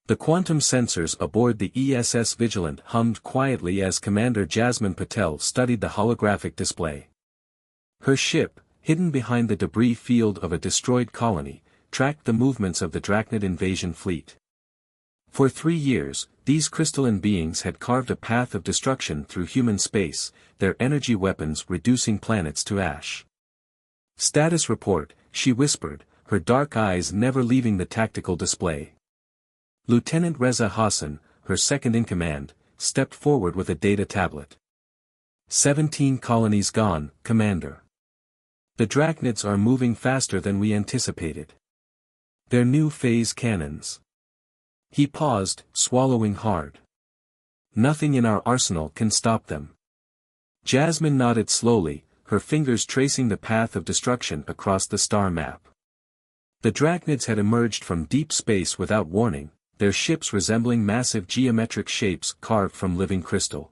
The quantum sensors aboard the ESS Vigilant hummed quietly as Commander Jasmine Patel studied the holographic display. Her ship, hidden behind the debris field of a destroyed colony, tracked the movements of the Drachnid invasion fleet. For 3 years, these crystalline beings had carved a path of destruction through human space, their energy weapons reducing planets to ash. "Status report," she whispered, her dark eyes never leaving the tactical display. Lieutenant Reza Hassan, her second-in-command, stepped forward with a data tablet. 17 colonies gone, Commander. The Drachnids are moving faster than we anticipated. Their new phase cannons. He paused, swallowing hard. Nothing in our arsenal can stop them. Jasmine nodded slowly, her fingers tracing the path of destruction across the star map. The Drachnids had emerged from deep space without warning, their ships resembling massive geometric shapes carved from living crystal.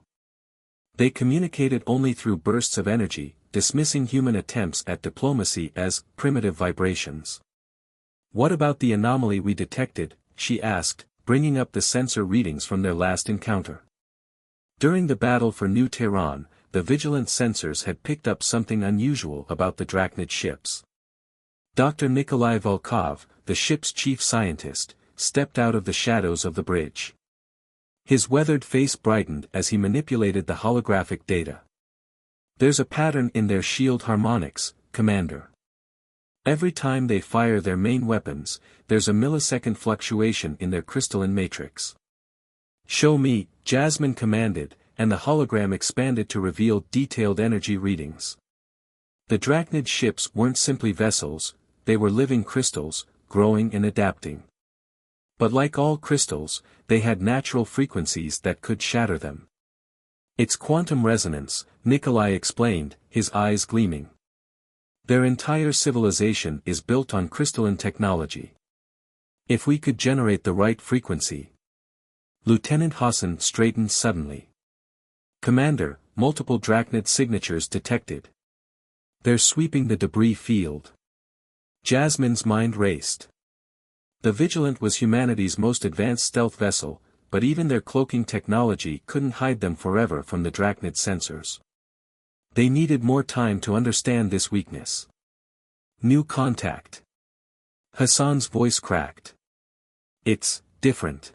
They communicated only through bursts of energy, dismissing human attempts at diplomacy as primitive vibrations. "What about the anomaly we detected?" she asked, bringing up the sensor readings from their last encounter. During the battle for New Tehran, the vigilant sensors had picked up something unusual about the Drachnid ships. Dr. Nikolai Volkov, the ship's chief scientist, stepped out of the shadows of the bridge. His weathered face brightened as he manipulated the holographic data. "There's a pattern in their shield harmonics, Commander. Every time they fire their main weapons, there's a millisecond fluctuation in their crystalline matrix." "Show me," Jasmine commanded, and the hologram expanded to reveal detailed energy readings. The Drachnid ships weren't simply vessels, they were living crystals, growing and adapting. But like all crystals, they had natural frequencies that could shatter them. "It's quantum resonance," Nikolai explained, his eyes gleaming. "Their entire civilization is built on crystalline technology. If we could generate the right frequency." Lieutenant Hassan straightened suddenly. "Commander, multiple Drachnid signatures detected. They're sweeping the debris field." Jasmine's mind raced. The Vigilant was humanity's most advanced stealth vessel, but even their cloaking technology couldn't hide them forever from the Drachnid sensors. They needed more time to understand this weakness. "New contact." Hassan's voice cracked. "It's different.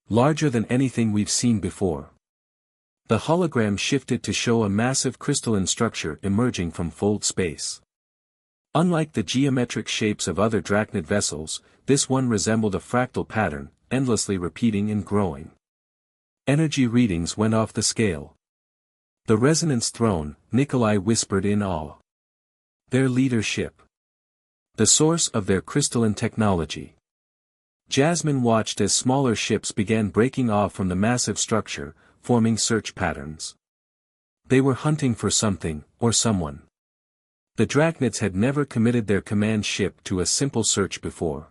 Larger than anything we've seen before." The hologram shifted to show a massive crystalline structure emerging from fold space. Unlike the geometric shapes of other Drachnid vessels, this one resembled a fractal pattern, endlessly repeating and growing. Energy readings went off the scale. "The resonance throne," Nikolai whispered in awe. "Their leadership. The source of their crystalline technology." Jasmine watched as smaller ships began breaking off from the massive structure, forming search patterns. They were hunting for something, or someone. The Drachnids had never committed their command ship to a simple search before.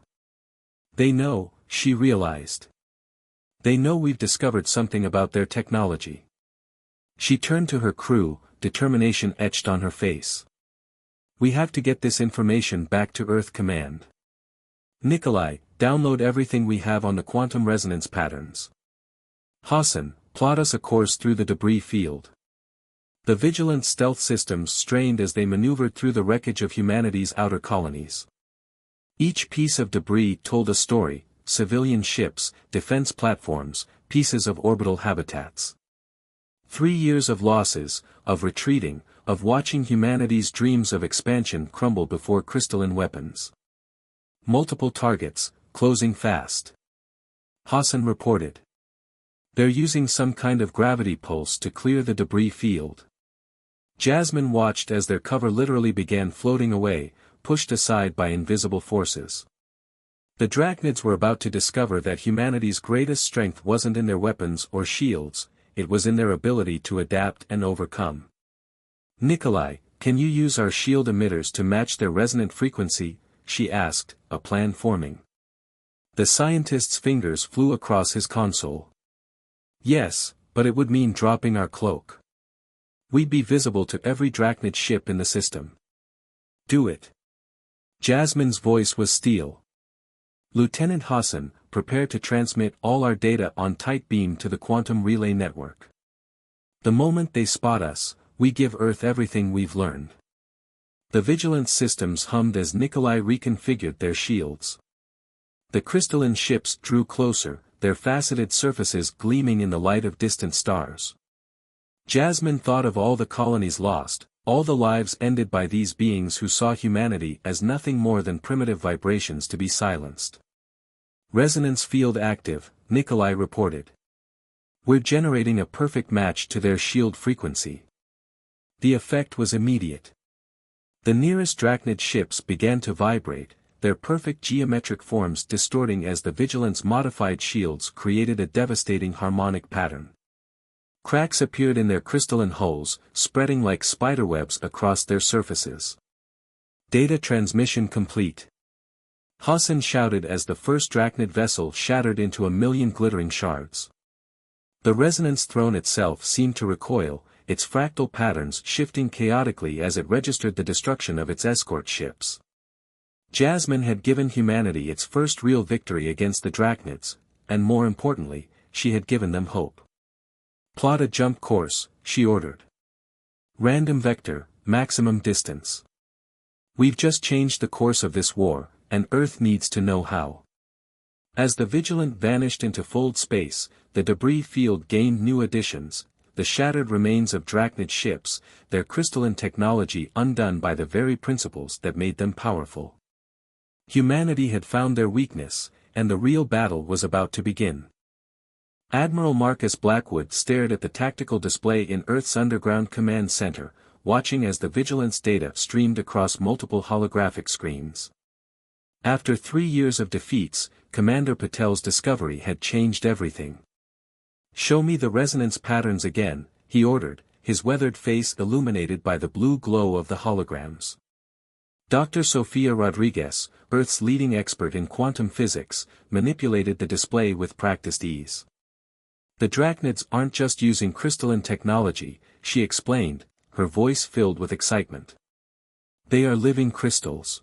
"They know," she realized. "They know we've discovered something about their technology." She turned to her crew, determination etched on her face. "We have to get this information back to Earth Command. Nikolai, download everything we have on the quantum resonance patterns. Hassan, plot us a course through the debris field." The Vigilant stealth systems strained as they maneuvered through the wreckage of humanity's outer colonies. Each piece of debris told a story: civilian ships, defense platforms, pieces of orbital habitats. 3 years of losses, of retreating, of watching humanity's dreams of expansion crumble before crystalline weapons. "Multiple targets, closing fast," Hassan reported. "They're using some kind of gravity pulse to clear the debris field." Jasmine watched as their cover literally began floating away, pushed aside by invisible forces. The Drachnids were about to discover that humanity's greatest strength wasn't in their weapons or shields, it was in their ability to adapt and overcome. "Nikolai, can you use our shield emitters to match their resonant frequency?" she asked, a plan forming. The scientist's fingers flew across his console. "Yes, but it would mean dropping our cloak. We'd be visible to every Drachnid ship in the system." "Do it." Jasmine's voice was steel. Lieutenant Hassan, prepare to transmit all our data on tight beam to the quantum relay network. The moment they spot us, we give Earth everything we've learned. The vigilance systems hummed as Nikolai reconfigured their shields. The crystalline ships drew closer, their faceted surfaces gleaming in the light of distant stars. Jasmine thought of all the colonies lost, all the lives ended by these beings who saw humanity as nothing more than primitive vibrations to be silenced. Resonance field active, Nikolai reported. We're generating a perfect match to their shield frequency. The effect was immediate. The nearest Drachnid ships began to vibrate, their perfect geometric forms distorting as the vigilance modified shields created a devastating harmonic pattern. Cracks appeared in their crystalline hulls, spreading like spiderwebs across their surfaces. Data transmission complete. Hassan shouted as the first Drachnid vessel shattered into a million glittering shards. The resonance throne itself seemed to recoil, its fractal patterns shifting chaotically as it registered the destruction of its escort ships. Jasmine had given humanity its first real victory against the Drachnids, and more importantly, she had given them hope. Plot a jump course, she ordered. Random vector, maximum distance. We've just changed the course of this war, and Earth needs to know how. As the Vigilant vanished into fold space, the debris field gained new additions, the shattered remains of Drachnid ships, their crystalline technology undone by the very principles that made them powerful. Humanity had found their weakness, and the real battle was about to begin. Admiral Marcus Blackwood stared at the tactical display in Earth's underground command center, watching as the Vigilance data streamed across multiple holographic screens. After 3 years of defeats, Commander Patel's discovery had changed everything. "Show me the resonance patterns again," he ordered, his weathered face illuminated by the blue glow of the holograms. Dr. Sofia Rodriguez, Earth's leading expert in quantum physics, manipulated the display with practiced ease. "The Drachnids aren't just using crystalline technology," she explained, her voice filled with excitement. "They are living crystals.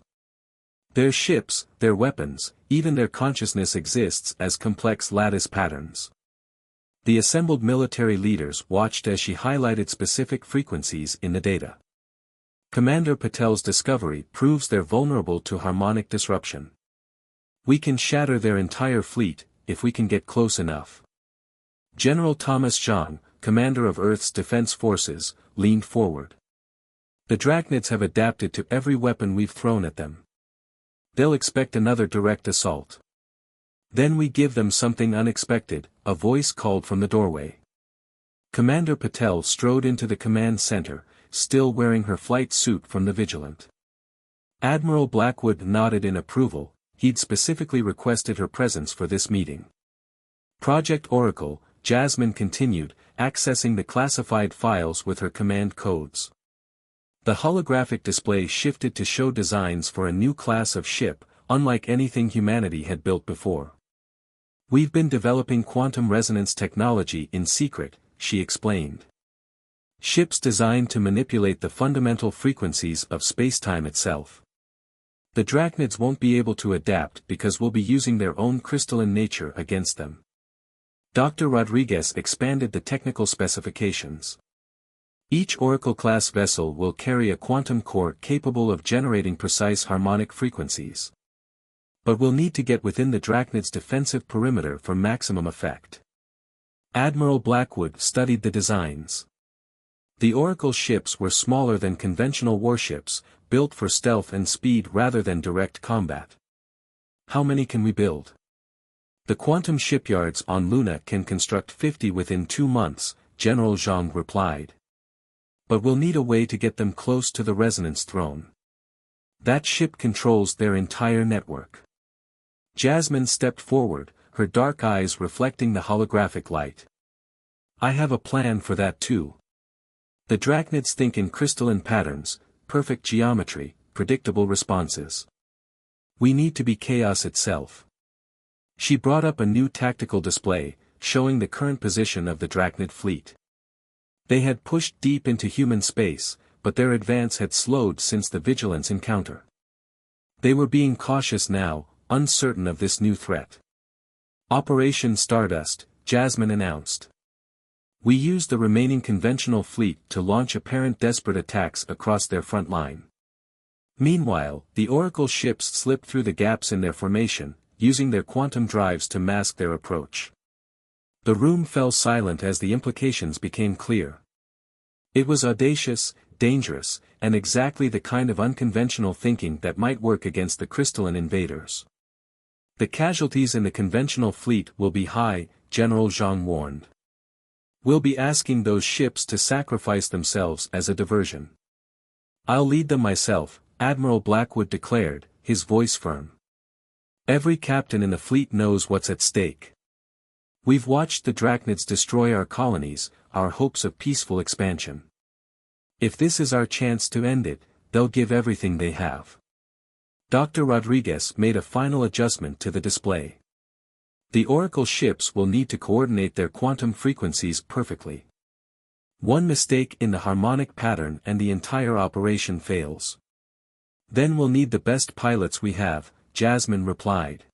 Their ships, their weapons, even their consciousness exists as complex lattice patterns." The assembled military leaders watched as she highlighted specific frequencies in the data. Commander Patel's discovery proves they're vulnerable to harmonic disruption. "We can shatter their entire fleet, if we can get close enough." General Thomas Zhang, commander of Earth's defense forces, leaned forward. "The Drachnids have adapted to every weapon we've thrown at them. They'll expect another direct assault. Then we give them something unexpected," a voice called from the doorway. Commander Patel strode into the command center, still wearing her flight suit from the Vigilant. Admiral Blackwood nodded in approval, he'd specifically requested her presence for this meeting. Project Oracle, Jasmine continued, accessing the classified files with her command codes. The holographic display shifted to show designs for a new class of ship, unlike anything humanity had built before. "We've been developing quantum resonance technology in secret," she explained. "Ships designed to manipulate the fundamental frequencies of spacetime itself. The Drachnids won't be able to adapt because we'll be using their own crystalline nature against them." Dr. Rodriguez expanded the technical specifications. "Each Oracle-class vessel will carry a quantum core capable of generating precise harmonic frequencies. But we'll need to get within the Drachnid's defensive perimeter for maximum effect." Admiral Blackwood studied the designs. The Oracle ships were smaller than conventional warships, built for stealth and speed rather than direct combat. "How many can we build?" "The quantum shipyards on Luna can construct 50 within 2 months, General Zhang replied. "But we'll need a way to get them close to the resonance throne. That ship controls their entire network." Jasmine stepped forward, her dark eyes reflecting the holographic light. "I have a plan for that too. The Drachnids think in crystalline patterns, perfect geometry, predictable responses. We need to be chaos itself." She brought up a new tactical display, showing the current position of the Drachnid fleet. They had pushed deep into human space, but their advance had slowed since the Vigilance encounter. They were being cautious now, uncertain of this new threat. Operation Stardust, Jasmine announced. We used the remaining conventional fleet to launch apparent desperate attacks across their front line. Meanwhile, the Oracle ships slipped through the gaps in their formation, using their quantum drives to mask their approach. The room fell silent as the implications became clear. It was audacious, dangerous, and exactly the kind of unconventional thinking that might work against the crystalline invaders. The casualties in the conventional fleet will be high, General Zhang warned. We'll be asking those ships to sacrifice themselves as a diversion. I'll lead them myself, Admiral Blackwood declared, his voice firm. Every captain in the fleet knows what's at stake. We've watched the Drachnids destroy our colonies, our hopes of peaceful expansion. If this is our chance to end it, they'll give everything they have. Dr. Rodriguez made a final adjustment to the display. The Oracle ships will need to coordinate their quantum frequencies perfectly. One mistake in the harmonic pattern and the entire operation fails. Then we'll need the best pilots we have, Jasmine replied.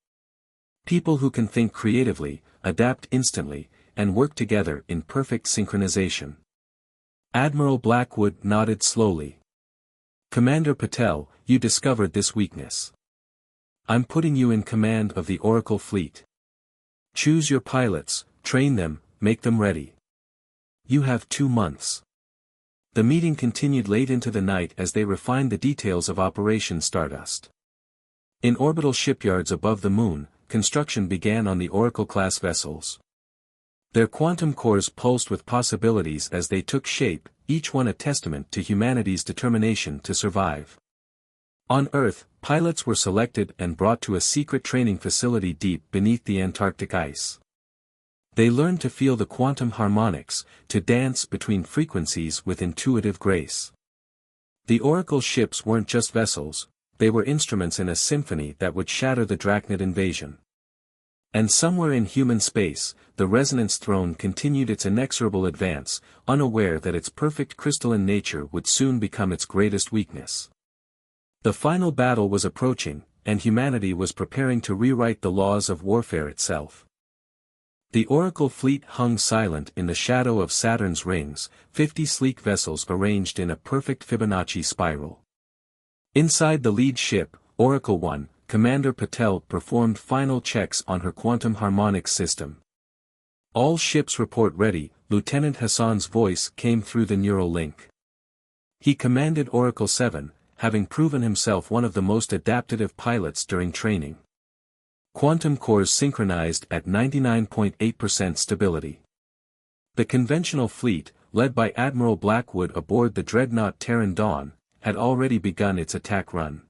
People who can think creatively, adapt instantly, and work together in perfect synchronization. Admiral Blackwood nodded slowly. Commander Patel, you discovered this weakness. I'm putting you in command of the Oracle fleet. Choose your pilots, train them, make them ready. You have 2 months. The meeting continued late into the night as they refined the details of Operation Stardust. In orbital shipyards above the moon, construction began on the Oracle-class vessels. Their quantum cores pulsed with possibilities as they took shape, each one a testament to humanity's determination to survive. On Earth, pilots were selected and brought to a secret training facility deep beneath the Antarctic ice. They learned to feel the quantum harmonics, to dance between frequencies with intuitive grace. The Oracle ships weren't just vessels, they were instruments in a symphony that would shatter the Drachnid invasion. And somewhere in human space, the Resonance Throne continued its inexorable advance, unaware that its perfect crystalline nature would soon become its greatest weakness. The final battle was approaching, and humanity was preparing to rewrite the laws of warfare itself. The Oracle fleet hung silent in the shadow of Saturn's rings, 50 sleek vessels arranged in a perfect Fibonacci spiral. Inside the lead ship, Oracle 1, Commander Patel performed final checks on her quantum harmonics system. All ships report ready, Lieutenant Hassan's voice came through the neural link. He commanded Oracle 7, having proven himself one of the most adaptive pilots during training. Quantum cores synchronized at 99.8% stability. The conventional fleet, led by Admiral Blackwood aboard the dreadnought Terran Dawn, had already begun its attack run.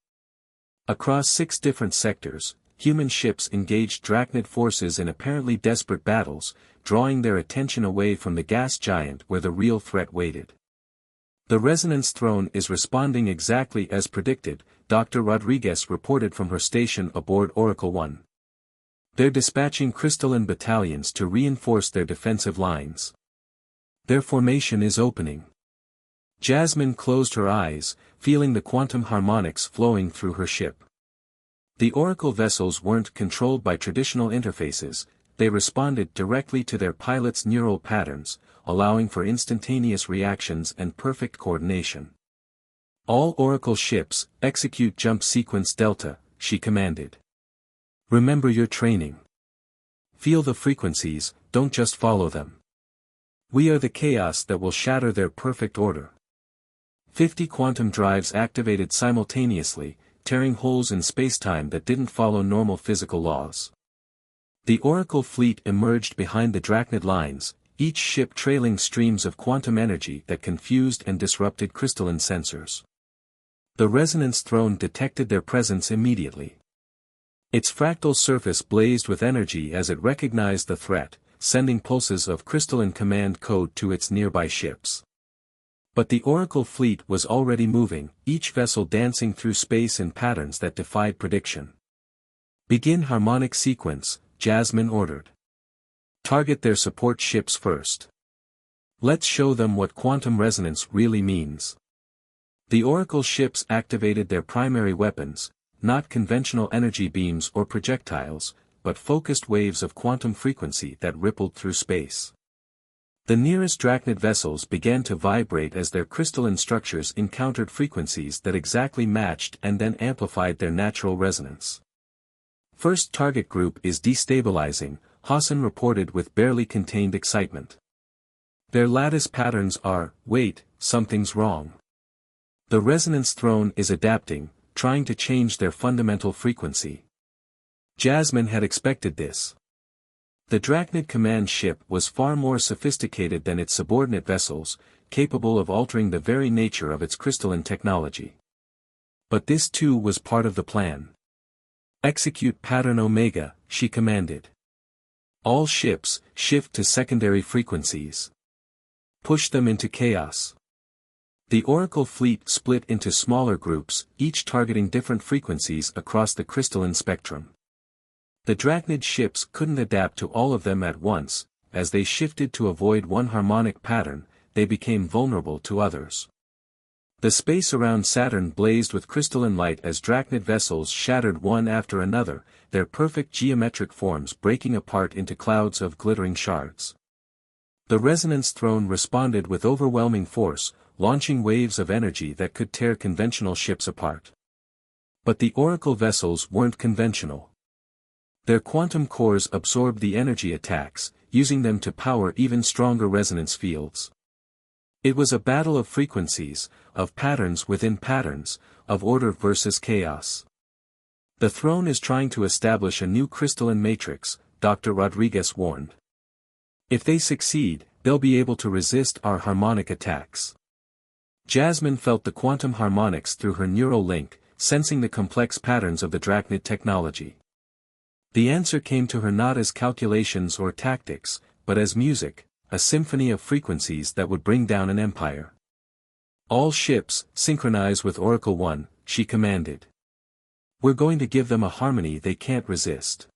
Across 6 different sectors, human ships engaged Drachnid forces in apparently desperate battles, drawing their attention away from the gas giant where the real threat waited. The Resonance Throne is responding exactly as predicted, Dr. Rodriguez reported from her station aboard Oracle 1. They're dispatching crystalline battalions to reinforce their defensive lines. Their formation is opening. Jasmine closed her eyes, feeling the quantum harmonics flowing through her ship. The Oracle vessels weren't controlled by traditional interfaces, they responded directly to their pilots' neural patterns, allowing for instantaneous reactions and perfect coordination. All Oracle ships, execute jump sequence Delta, she commanded. Remember your training. Feel the frequencies, don't just follow them. We are the chaos that will shatter their perfect order. 50 quantum drives activated simultaneously, tearing holes in spacetime that didn't follow normal physical laws. The Oracle fleet emerged behind the Drachnid lines, each ship trailing streams of quantum energy that confused and disrupted crystalline sensors. The Resonance Throne detected their presence immediately. Its fractal surface blazed with energy as it recognized the threat, sending pulses of crystalline command code to its nearby ships. But the Oracle fleet was already moving, each vessel dancing through space in patterns that defied prediction. Begin harmonic sequence, Jasmine ordered. Target their support ships first. Let's show them what quantum resonance really means. The Oracle ships activated their primary weapons, not conventional energy beams or projectiles, but focused waves of quantum frequency that rippled through space. The nearest Drachnid vessels began to vibrate as their crystalline structures encountered frequencies that exactly matched and then amplified their natural resonance. First target group is destabilizing, Hassan reported with barely contained excitement. Their lattice patterns are, wait, something's wrong. The resonance throne is adapting, trying to change their fundamental frequency. Jasmine had expected this. The Drachnid command ship was far more sophisticated than its subordinate vessels, capable of altering the very nature of its crystalline technology. But this too was part of the plan. Execute pattern Omega, she commanded. All ships, shift to secondary frequencies. Push them into chaos. The Oracle fleet split into smaller groups, each targeting different frequencies across the crystalline spectrum. The Drachnid ships couldn't adapt to all of them at once, as they shifted to avoid one harmonic pattern, they became vulnerable to others. The space around Saturn blazed with crystalline light as Drachnid vessels shattered one after another, their perfect geometric forms breaking apart into clouds of glittering shards. The resonance throne responded with overwhelming force, launching waves of energy that could tear conventional ships apart. But the Oracle vessels weren't conventional. Their quantum cores absorbed the energy attacks, using them to power even stronger resonance fields. It was a battle of frequencies, of patterns within patterns, of order versus chaos. The throne is trying to establish a new crystalline matrix, Dr. Rodriguez warned. If they succeed, they'll be able to resist our harmonic attacks. Jasmine felt the quantum harmonics through her neural link, sensing the complex patterns of the Drachnid technology. The answer came to her not as calculations or tactics, but as music, a symphony of frequencies that would bring down an empire. All ships, synchronize with Oracle 1, she commanded. We're going to give them a harmony they can't resist.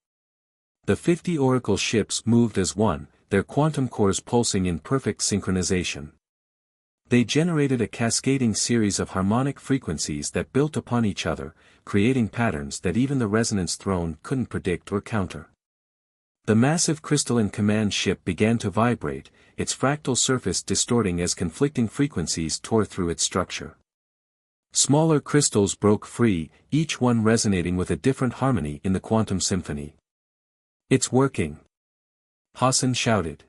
The 50 Oracle ships moved as one, their quantum cores pulsing in perfect synchronization. They generated a cascading series of harmonic frequencies that built upon each other, creating patterns that even the resonance throne couldn't predict or counter. The massive crystalline command ship began to vibrate, its fractal surface distorting as conflicting frequencies tore through its structure. Smaller crystals broke free, each one resonating with a different harmony in the quantum symphony. It's working! Hassan shouted.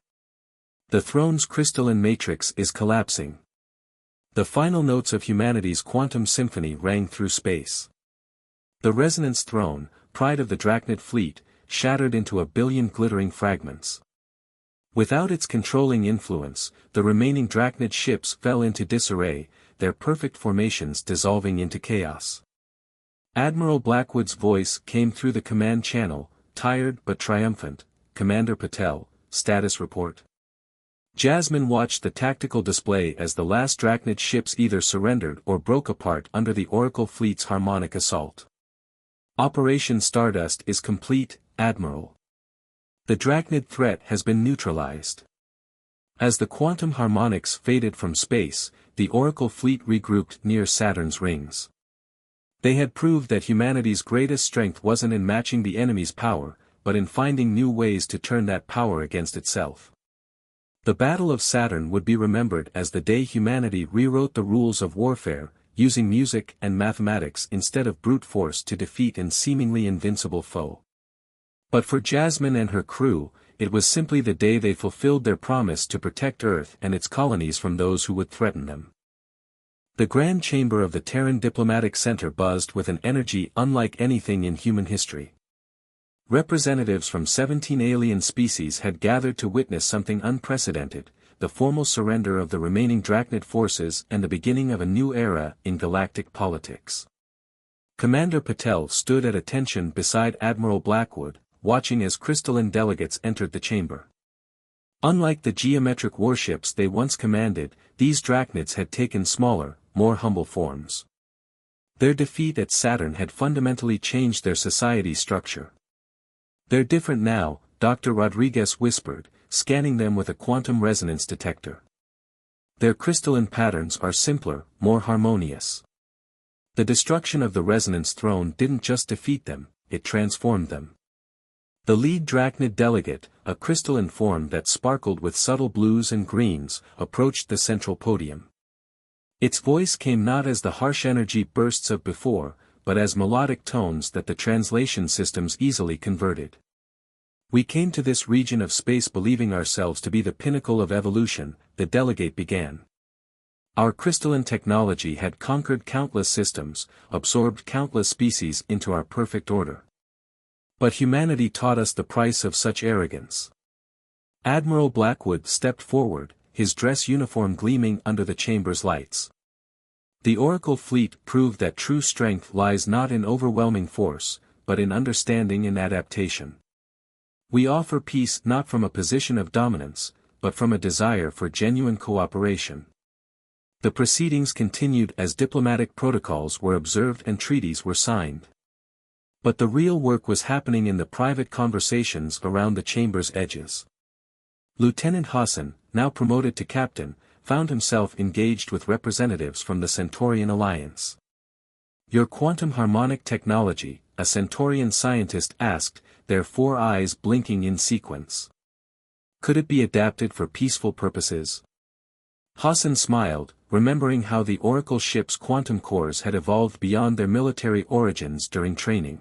The throne's crystalline matrix is collapsing. The final notes of humanity's quantum symphony rang through space. The resonance throne, pride of the Drachnid fleet, shattered into a billion glittering fragments. Without its controlling influence, the remaining Drachnid ships fell into disarray, their perfect formations dissolving into chaos. Admiral Blackwood's voice came through the command channel, tired but triumphant. Commander Patel, status report. Jasmine watched the tactical display as the last Drachnid ships either surrendered or broke apart under the Oracle fleet's harmonic assault. Operation Stardust is complete, Admiral. The Drachnid threat has been neutralized. As the quantum harmonics faded from space, the Oracle fleet regrouped near Saturn's rings. They had proved that humanity's greatest strength wasn't in matching the enemy's power, but in finding new ways to turn that power against itself. The Battle of Saturn would be remembered as the day humanity rewrote the rules of warfare, using music and mathematics instead of brute force to defeat an seemingly invincible foe. But for Jasmine and her crew, it was simply the day they fulfilled their promise to protect Earth and its colonies from those who would threaten them. The grand chamber of the Terran Diplomatic Center buzzed with an energy unlike anything in human history. Representatives from 17 alien species had gathered to witness something unprecedented, the formal surrender of the remaining Drachnid forces and the beginning of a new era in galactic politics. Commander Patel stood at attention beside Admiral Blackwood, watching as crystalline delegates entered the chamber. Unlike the geometric warships they once commanded, these Drachnids had taken smaller, more humble forms. Their defeat at Saturn had fundamentally changed their society structure. They're different now, Dr. Rodriguez whispered, scanning them with a quantum resonance detector. Their crystalline patterns are simpler, more harmonious. The destruction of the resonance throne didn't just defeat them, it transformed them. The lead Drachnid delegate, a crystalline form that sparkled with subtle blues and greens, approached the central podium. Its voice came not as the harsh energy bursts of before, but as melodic tones that the translation systems easily converted. "We came to this region of space believing ourselves to be the pinnacle of evolution," the delegate began. "Our crystalline technology had conquered countless systems, absorbed countless species into our perfect order. But humanity taught us the price of such arrogance." Admiral Blackwood stepped forward, his dress uniform gleaming under the chamber's lights. "The Oracle fleet proved that true strength lies not in overwhelming force, but in understanding and adaptation. We offer peace not from a position of dominance, but from a desire for genuine cooperation." The proceedings continued as diplomatic protocols were observed and treaties were signed. But the real work was happening in the private conversations around the chamber's edges. Lieutenant Hassan, now promoted to captain, found himself engaged with representatives from the Centaurian Alliance. "Your quantum harmonic technology," a Centaurian scientist asked, their 4 eyes blinking in sequence. "Could it be adapted for peaceful purposes?" Hassan smiled, remembering how the Oracle ship's quantum cores had evolved beyond their military origins during training.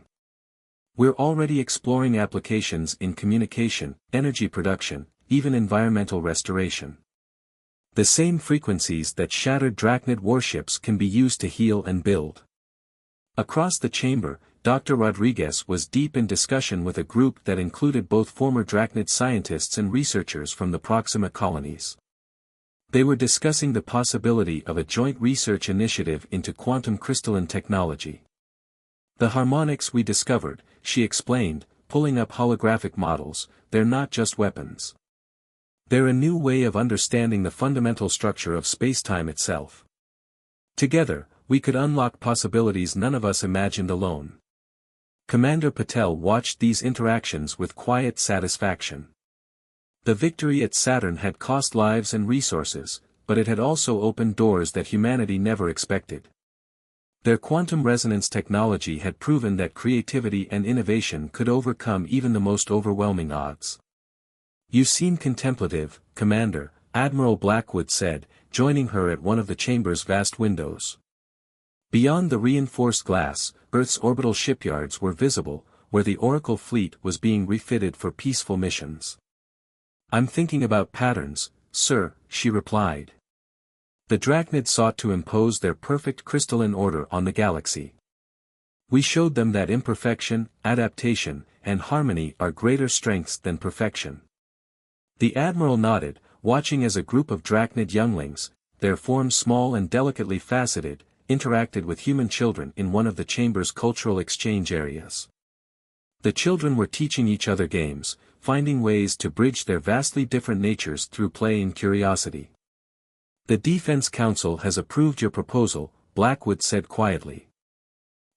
"We're already exploring applications in communication, energy production, even environmental restoration. The same frequencies that shattered Drachnid warships can be used to heal and build." Across the chamber, Dr. Rodriguez was deep in discussion with a group that included both former Drachnid scientists and researchers from the Proxima colonies. They were discussing the possibility of a joint research initiative into quantum crystalline technology. "The harmonics we discovered," she explained, pulling up holographic models, "they're not just weapons. They're a new way of understanding the fundamental structure of spacetime itself. Together, we could unlock possibilities none of us imagined alone." Commander Patel watched these interactions with quiet satisfaction. The victory at Saturn had cost lives and resources, but it had also opened doors that humanity never expected. Their quantum resonance technology had proven that creativity and innovation could overcome even the most overwhelming odds. "You seem contemplative, Commander," Admiral Blackwood said, joining her at one of the chamber's vast windows. Beyond the reinforced glass, Earth's orbital shipyards were visible, where the Oracle fleet was being refitted for peaceful missions. "I'm thinking about patterns, sir," she replied. "The Drachnid sought to impose their perfect crystalline order on the galaxy. We showed them that imperfection, adaptation, and harmony are greater strengths than perfection." The Admiral nodded, watching as a group of Drachnid younglings, their forms small and delicately faceted, interacted with human children in one of the chamber's cultural exchange areas. The children were teaching each other games, finding ways to bridge their vastly different natures through play and curiosity. "The Defense Council has approved your proposal," Blackwood said quietly.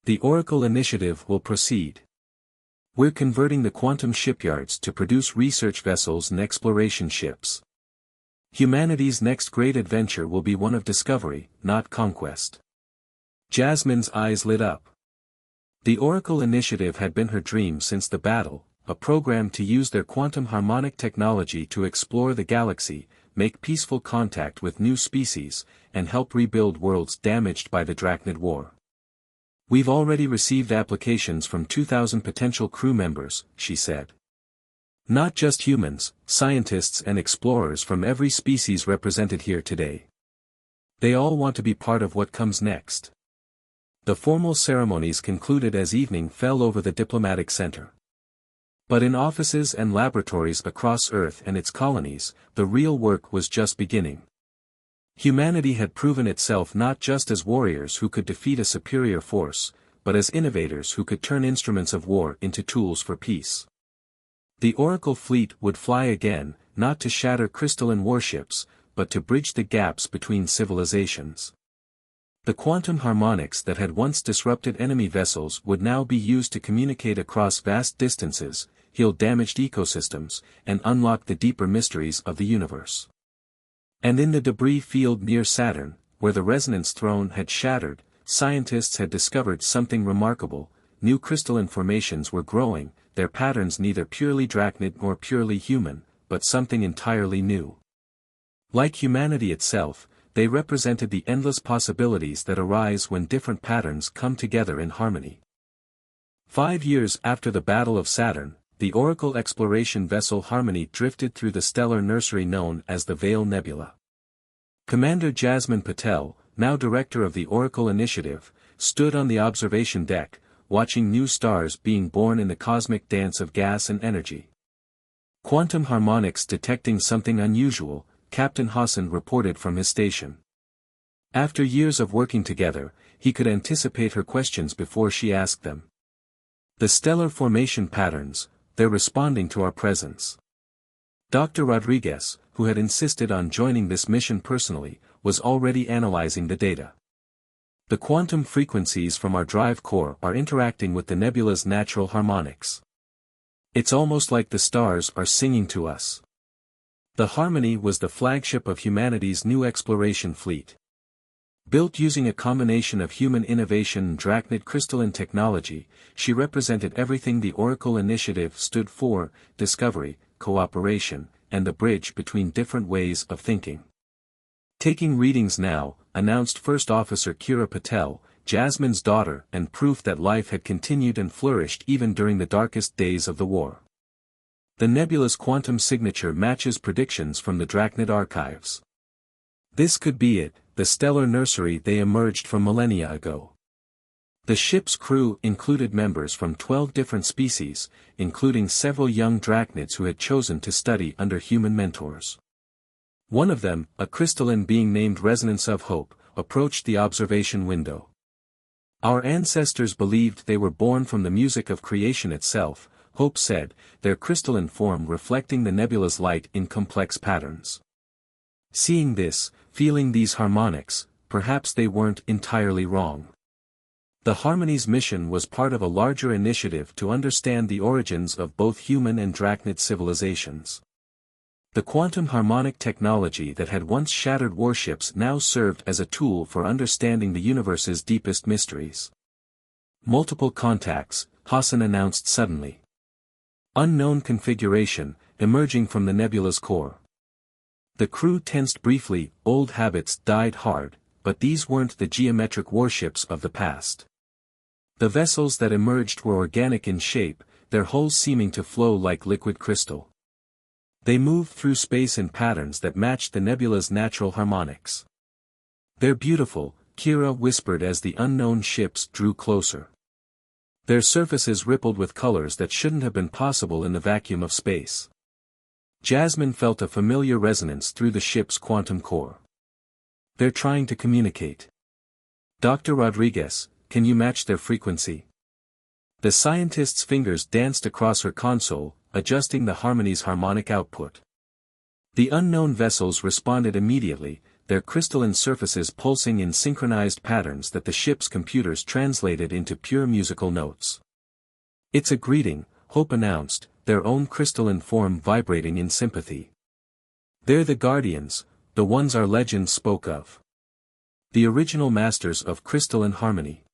"The Oracle initiative will proceed. We're converting the quantum shipyards to produce research vessels and exploration ships. Humanity's next great adventure will be one of discovery, not conquest." Jasmine's eyes lit up. The Oracle initiative had been her dream since the battle, a program to use their quantum harmonic technology to explore the galaxy, make peaceful contact with new species, and help rebuild worlds damaged by the Drachnid War. "We've already received applications from 2,000 potential crew members," she said. "Not just humans, scientists and explorers from every species represented here today. They all want to be part of what comes next." The formal ceremonies concluded as evening fell over the diplomatic center. But in offices and laboratories across Earth and its colonies, the real work was just beginning. Humanity had proven itself not just as warriors who could defeat a superior force, but as innovators who could turn instruments of war into tools for peace. The Oracle fleet would fly again, not to shatter crystalline warships, but to bridge the gaps between civilizations. The quantum harmonics that had once disrupted enemy vessels would now be used to communicate across vast distances, heal damaged ecosystems, and unlock the deeper mysteries of the universe. And in the debris field near Saturn, where the resonance throne had shattered, scientists had discovered something remarkable. New crystalline formations were growing, their patterns neither purely drachnid nor purely human, but something entirely new. Like humanity itself, they represented the endless possibilities that arise when different patterns come together in harmony. 5 years after the Battle of Saturn, the Oracle exploration vessel Harmony drifted through the stellar nursery known as the Veil Nebula. Commander Jasmine Patel, now director of the Oracle Initiative, stood on the observation deck, watching new stars being born in the cosmic dance of gas and energy. Quantum harmonics detecting something unusual, Captain Hassan reported from his station. After years of working together, he could anticipate her questions before she asked them. The stellar formation patterns, they're responding to our presence. Dr. Rodriguez, who had insisted on joining this mission personally, was already analyzing the data. The quantum frequencies from our drive core are interacting with the nebula's natural harmonics. It's almost like the stars are singing to us. The Harmony was the flagship of humanity's new exploration fleet. Built using a combination of human innovation and drachnid crystalline technology, she represented everything the Oracle Initiative stood for: discovery, cooperation, and the bridge between different ways of thinking. Taking readings now, announced First Officer Kira Patel, Jasmine's daughter, and proof that life had continued and flourished even during the darkest days of the war. The nebula's quantum signature matches predictions from the Drachnid archives. This could be it, the stellar nursery they emerged from millennia ago. The ship's crew included members from 12 different species, including several young drachnids who had chosen to study under human mentors. One of them, a crystalline being named Resonance of Hope, approached the observation window. Our ancestors believed they were born from the music of creation itself, Hope said, their crystalline form reflecting the nebula's light in complex patterns. Seeing this, feeling these harmonics, perhaps they weren't entirely wrong. The Harmony's mission was part of a larger initiative to understand the origins of both human and drachnid civilizations. The quantum harmonic technology that had once shattered warships now served as a tool for understanding the universe's deepest mysteries. Multiple contacts, Hassan announced suddenly. Unknown configuration, emerging from the nebula's core. The crew tensed briefly. Old habits died hard, but these weren't the geometric warships of the past. The vessels that emerged were organic in shape, their hulls seeming to flow like liquid crystal. They moved through space in patterns that matched the nebula's natural harmonics. "They're beautiful," Kira whispered as the unknown ships drew closer. Their surfaces rippled with colors that shouldn't have been possible in the vacuum of space. Jasmine felt a familiar resonance through the ship's quantum core. "They're trying to communicate. Dr. Rodriguez, can you match their frequency?" The scientist's fingers danced across her console, adjusting the Harmony's harmonic output. The unknown vessels responded immediately, their crystalline surfaces pulsing in synchronized patterns that the ship's computers translated into pure musical notes. "It's a greeting," Hope announced, their own crystalline form vibrating in sympathy. "They're the guardians, the ones our legends spoke of. The original masters of crystalline harmony.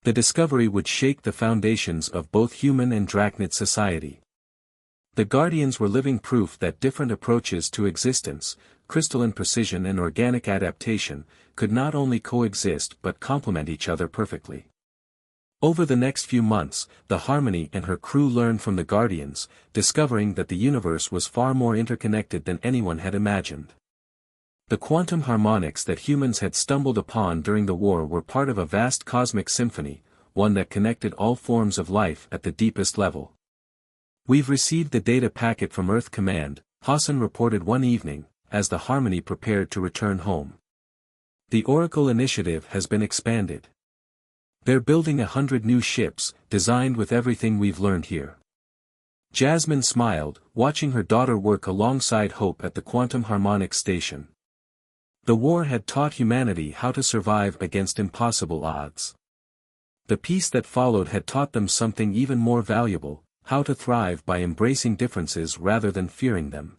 The discovery would shake the foundations of both human and drachnid society." The guardians were living proof that different approaches to existence, crystalline precision and organic adaptation, could not only coexist but complement each other perfectly. Over the next few months, the Harmony and her crew learned from the guardians, discovering that the universe was far more interconnected than anyone had imagined. The quantum harmonics that humans had stumbled upon during the war were part of a vast cosmic symphony, one that connected all forms of life at the deepest level. "We've received the data packet from Earth Command," Hassan reported one evening, as the Harmony prepared to return home. "The Oracle Initiative has been expanded. They're building 100 new ships, designed with everything we've learned here." Jasmine smiled, watching her daughter work alongside Hope at the quantum harmonics station. The war had taught humanity how to survive against impossible odds. The peace that followed had taught them something even more valuable: how to thrive by embracing differences rather than fearing them.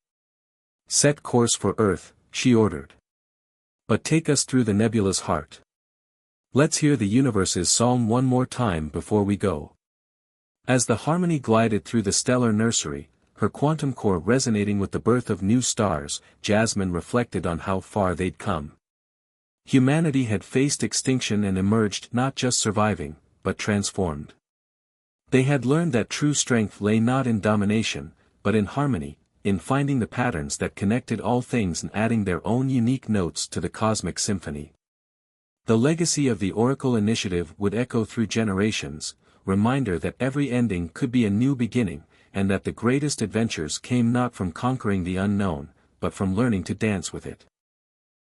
"Set course for Earth," she ordered. "But take us through the nebula's heart. Let's hear the universe's song one more time before we go." As the harmony glided through the stellar nursery, her quantum core resonating with the birth of new stars, Jasmine reflected on how far they'd come. Humanity had faced extinction and emerged not just surviving, but transformed. They had learned that true strength lay not in domination, but in harmony, in finding the patterns that connected all things and adding their own unique notes to the cosmic symphony. The legacy of the Oracle Initiative would echo through generations, reminder that every ending could be a new beginning, and that the greatest adventures came not from conquering the unknown, but from learning to dance with it.